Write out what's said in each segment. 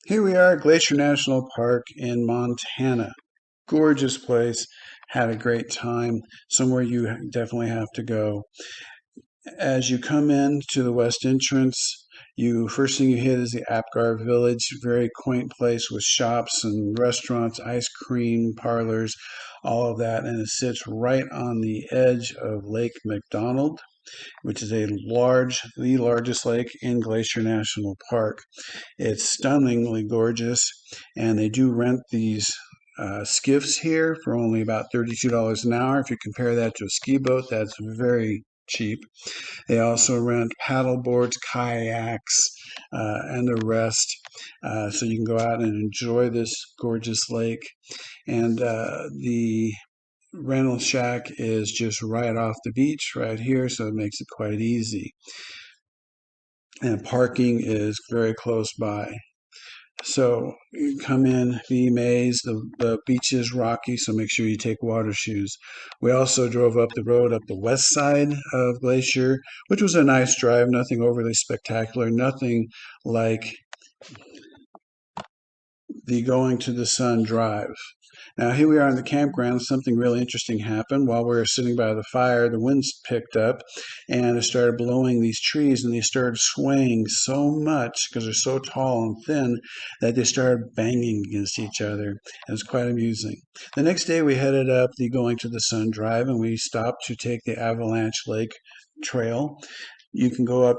Here we are at Glacier National Park in Montana. Gorgeous place. Had a great time. Somewhere you definitely have to go. As you come in to the west entrance, you first thing you hit is the Apgar Village. Very quaint place with shops and restaurants, ice cream parlors, all of that, and it sits right on the edge of Lake McDonald, which is the largest lake in Glacier National Park. It's stunningly gorgeous, and they do rent these skiffs here for only about $32 an hour. If you compare that to a ski boat, that's very cheap. They also rent paddle boards, kayaks, and the rest. So you can go out and enjoy this gorgeous lake. And the rental shack is just right off the beach right here, so it makes it quite easy. And parking is very close by. So you come in, be amazed. The beach is rocky, so make sure you take water shoes. We also drove up the road up the west side of Glacier, which was a nice drive, nothing overly spectacular, nothing like the Going to the Sun drive. Now, here we are in the campground. Something really interesting happened. While we were sitting by the fire, the winds picked up and it started blowing these trees, and they started swaying so much because they're so tall and thin that they started banging against each other. It was quite amusing. The next day, we headed up the Going to the Sun drive, and we stopped to take the Avalanche Lake Trail. You can go up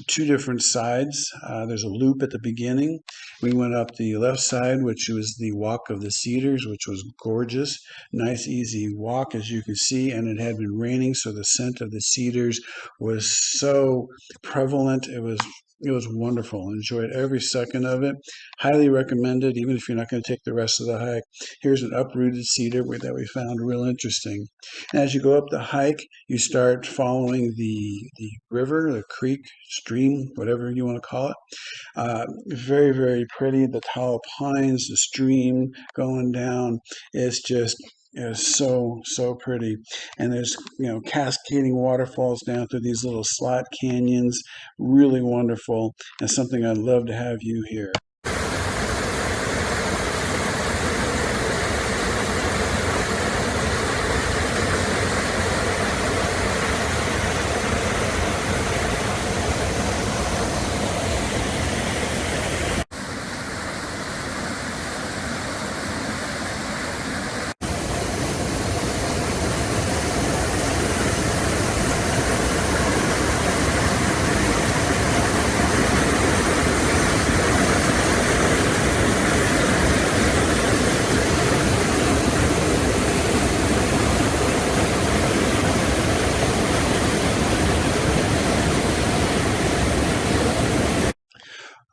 two different sides. There's a loop at the beginning. We went up the left side, which was the Walk of the Cedars, which was gorgeous. Nice, easy walk, as you can see, and it had been raining, so the scent of the cedars was so prevalent. It was wonderful. Enjoyed every second of it. Highly recommended, even if you're not going to take the rest of the hike. Here's an uprooted cedar that we found real interesting. And as you go up the hike, you start following the river, the creek, stream, whatever you want to call it. Very, very pretty. The tall pines, the stream going down. It's so pretty. And there's cascading waterfalls down through these little slot canyons. Really wonderful, and something I'd love to have you here.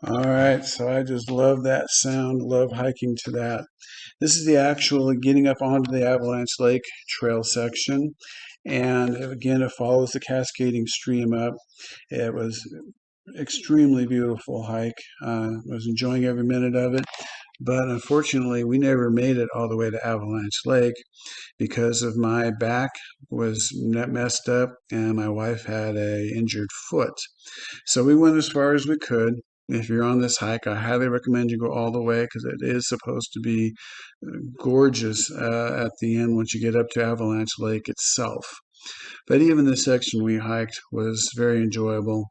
All right, so I just love that sound, love hiking to that. This is the actual getting up onto the Avalanche Lake trail section. And again, it follows the cascading stream up. It was extremely beautiful hike. Was enjoying every minute of it. But unfortunately, we never made it all the way to Avalanche Lake because of my back was messed up and my wife had a injured foot. So we went as far as we could. If you're on this hike, I highly recommend you go all the way because it is supposed to be gorgeous at the end once you get up to Avalanche Lake itself. But even the section we hiked was very enjoyable.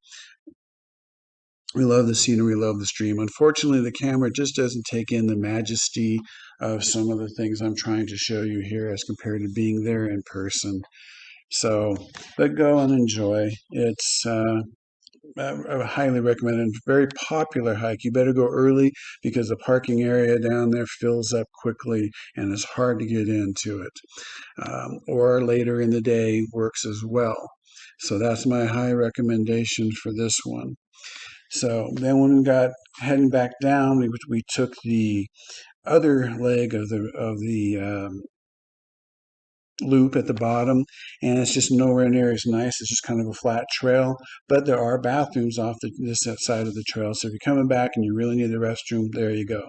We love the scenery, love the stream. Unfortunately, the camera just doesn't take in the majesty of some of the things I'm trying to show you here as compared to being there in person. So, but go and enjoy. It's I highly recommend it. Very popular hike. You better go early because the parking area down there fills up quickly and it's hard to get into it. Or later in the day works as well. So that's my high recommendation for this one. So then when we got heading back down, we took the other leg of the loop at the bottom, and it's just nowhere near as nice. It's just kind of a flat trail, but there are bathrooms off this side of the trail. So if you're coming back and you really need the restroom, there you go.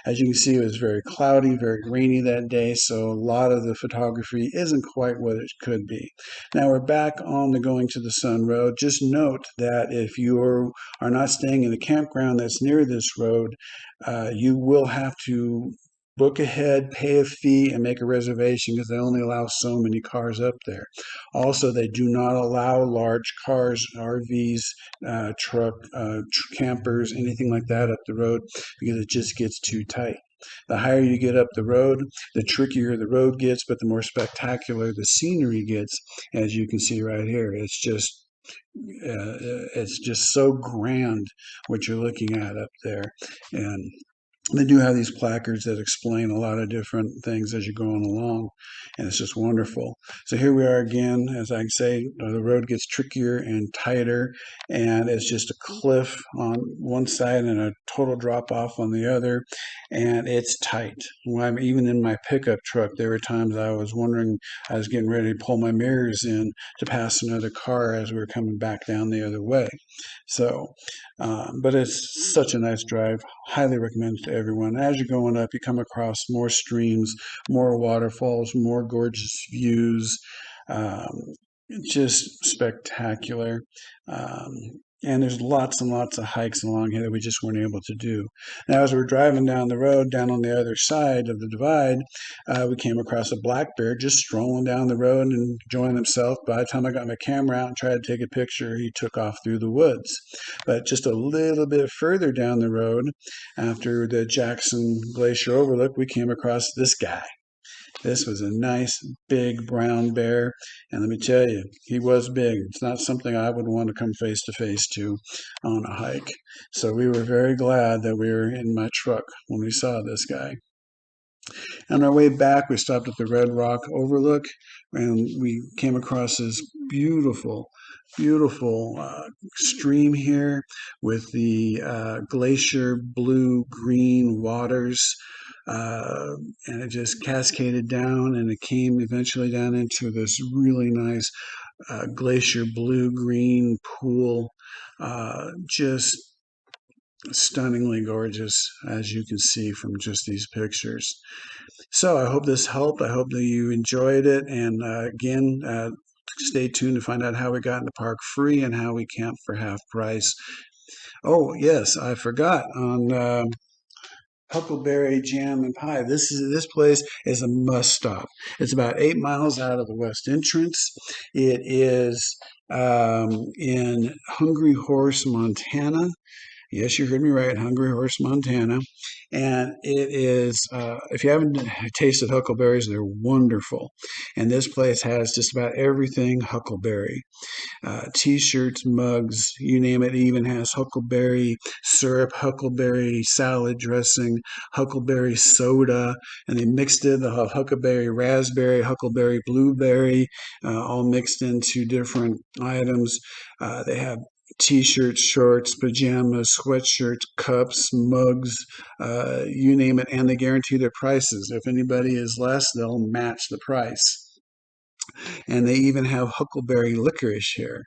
As you can see, it was very cloudy, very rainy that day, so a lot of the photography isn't quite what it could be. Now we're back on the Going to the Sun road. Just note that if you are not staying in a campground that's near this road, you will have to book ahead, pay a fee, and make a reservation because they only allow so many cars up there. Also, they do not allow large cars, RVs, campers, anything like that up the road because it just gets too tight. The higher you get up the road, the trickier the road gets, but the more spectacular the scenery gets, as you can see right here. It's just so grand what you're looking at up there, and they do have these placards that explain a lot of different things as you're going along, and it's just wonderful. So here we are again. As I say, the road gets trickier and tighter, and it's just a cliff on one side and a total drop off on the other, and it's tight. When I'm even in my pickup truck, there were times I was wondering, I was getting ready to pull my mirrors in to pass another car as we were coming back down the other way. So, but it's such a nice drive. Highly recommend it to everyone. As you're going up, you come across more streams, more waterfalls, more gorgeous views. Um, just spectacular. Um, and there's lots and lots of hikes along here that we just weren't able to do. Now, as we're driving down the road, down on the other side of the divide, we came across a black bear just strolling down the road and enjoying himself. By the time I got my camera out and tried to take a picture, he took off through the woods. But just a little bit further down the road, after the Jackson Glacier Overlook, we came across this guy. This was a nice big brown bear, and let me tell you, he was big. It's not something I would want to come face to face to on a hike. So we were very glad that we were in my truck when we saw this guy. On our way back, we stopped at the Red Rock Overlook, and we came across this beautiful, beautiful stream here with the glacier blue green waters. And it just cascaded down, and it came eventually down into this really nice glacier blue green pool. Just stunningly gorgeous, as you can see from just these pictures. So I hope this helped. I hope that you enjoyed it. And again, stay tuned to find out how we got in the park free and how we camped for half price. Oh, yes, I forgot on Huckleberry Jam and Pie. This place is a must stop. It's about 8 miles out of the west entrance. It is in Hungry Horse, Montana. Yes, you heard me right, Hungry Horse, Montana. And it is, if you haven't tasted huckleberries, they're wonderful. And this place has just about everything huckleberry. T-shirts, mugs, you name it. It even has huckleberry syrup, huckleberry salad dressing, huckleberry soda, and they mixed it. They'll have huckleberry raspberry, huckleberry blueberry, all mixed into different items. They have T-shirts, shorts, pajamas, sweatshirts, cups, mugs, you name it, and they guarantee their prices. If anybody is less, they'll match the price. And they even have huckleberry licorice here.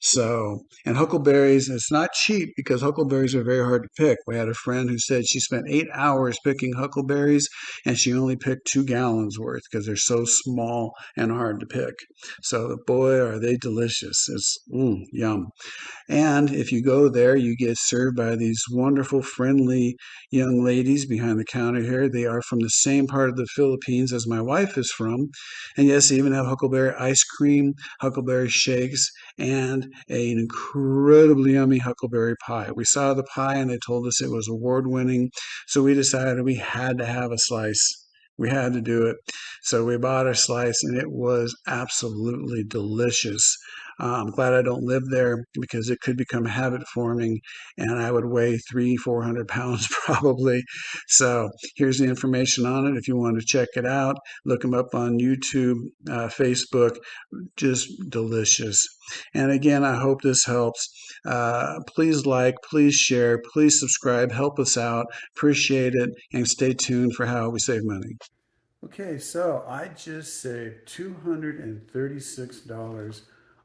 So, and huckleberries, it's not cheap because huckleberries are very hard to pick. We had a friend who said she spent 8 hours picking huckleberries and she only picked 2 gallons worth because they're so small and hard to pick. So, boy, are they delicious. It's yum. And if you go there, you get served by these wonderful, friendly young ladies behind the counter here. They are from the same part of the Philippines as my wife is from. And yes, they even have huckleberry ice cream, huckleberry shakes, and an incredibly yummy huckleberry pie. We saw the pie and they told us it was award winning. So we decided we had to have a slice. We had to do it. So we bought a slice and it was absolutely delicious. I'm glad I don't live there because it could become habit forming and I would weigh 300-400 pounds probably. So here's the information on it. If you want to check it out, look them up on YouTube, Facebook, just delicious. And again, I hope this helps. Please like, please share, please subscribe, help us out. Appreciate it. And stay tuned for how we save money. Okay, so I just saved $236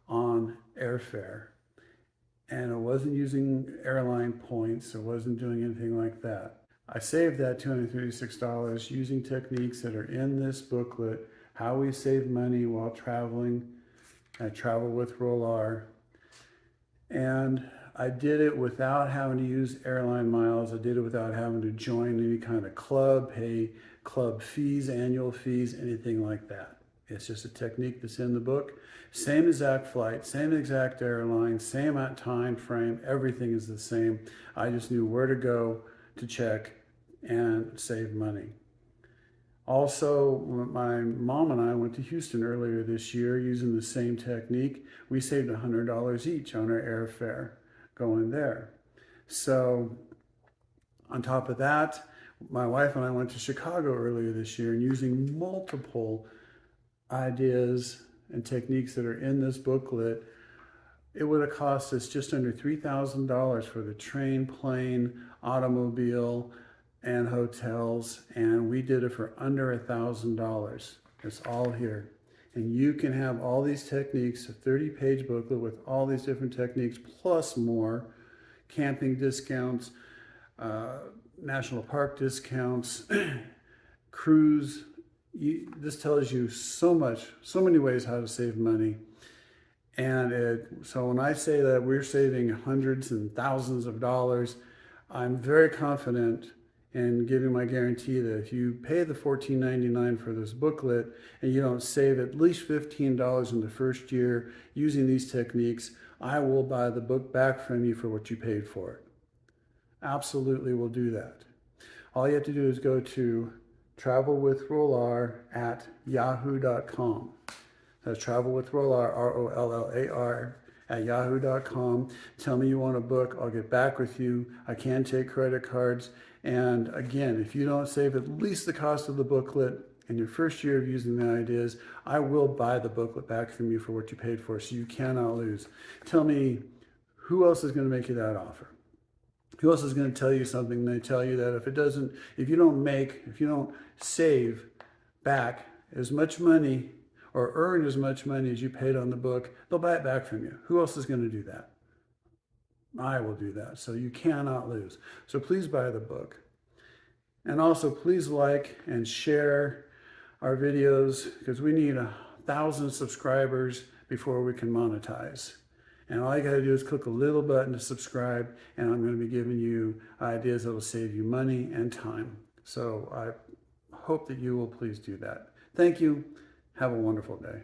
on airfare, and it wasn't using airline points, it wasn't doing anything like that. I saved that $236 using techniques that are in this booklet, How We Save Money While Traveling. I travel with Roll. And I did it without having to use airline miles. I did it without having to join any kind of club, pay club fees, annual fees, anything like that. It's just a technique that's in the book. Same exact flight, same exact airline, same time frame, everything is the same. I just knew where to go to check and save money. Also, my mom and I went to Houston earlier this year using the same technique. We saved $100 each on our airfare going there. So, on top of that, my wife and I went to Chicago earlier this year, and using multiple ideas and techniques that are in this booklet, it would have cost us just under $3,000 for the train, plane, automobile, and hotels, and we did it for under $1,000. It's all here. And you can have all these techniques, a 30-page booklet with all these different techniques, plus more, camping discounts, national park discounts, cruise. This tells you so much, so many ways how to save money. And so when I say that we're saving hundreds and thousands of dollars, I'm very confident in giving my guarantee that if you pay the $14.99 for this booklet and you don't save at least $15 in the first year using these techniques, I will buy the book back from you for what you paid for it. Absolutely will do that. All you have to do is go to travelwithrolar@yahoo.com. That's travelwithrolar, ROLLAR, at yahoo.com. Tell me you want a book. I'll get back with you. I can take credit cards. And again, if you don't save at least the cost of the booklet in your first year of using the ideas, I will buy the booklet back from you for what you paid for, so you cannot lose. Tell me, who else is going to make you that offer? Who else is going to tell you something? They tell you that if you don't save back as much money or earn as much money as you paid on the book, they'll buy it back from you. Who else is going to do that? I will do that. So you cannot lose. So please buy the book. And also please like and share our videos, because we need 1,000 subscribers before we can monetize. And all you got to do is click a little button to subscribe, and I'm going to be giving you ideas that will save you money and time. So I hope that you will please do that. Thank you. Have a wonderful day.